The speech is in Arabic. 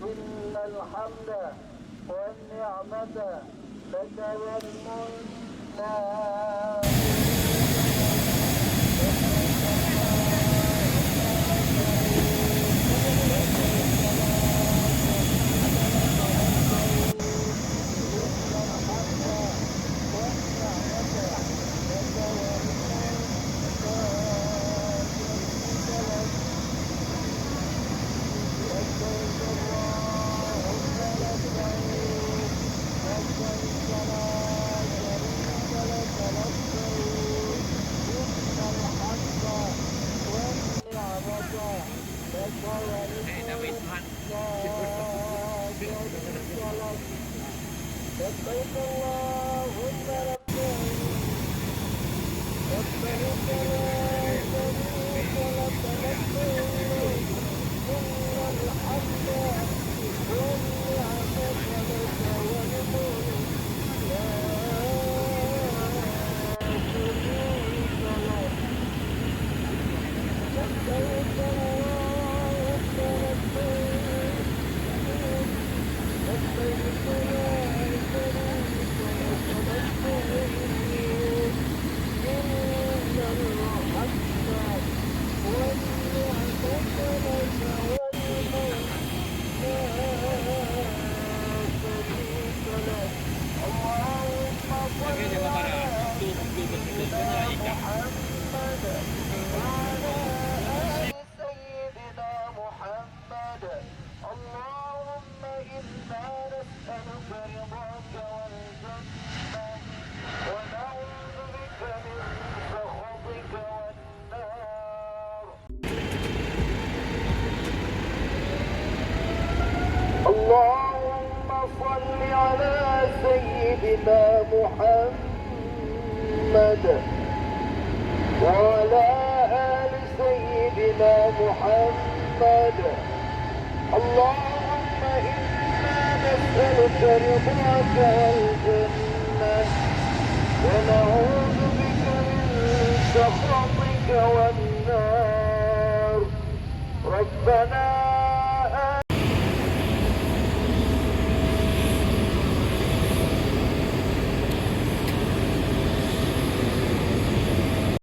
إن الحمد والنعمة لك والملك لا لبيك اللهم لبيك لبيك لا شريك لك لبيك إن الحمد والنعمة لك والملك لا شريك لك لبيك اللهم إنا نسألك رضاك والجنة ونعوذ بك من سخطك والنار. اللهم صل على سيدنا محمد وعلى آل سيدنا محمد. اللهم إنا نسألك رضاك والجنة ونعوذ بك من سخطك والنار. ربنا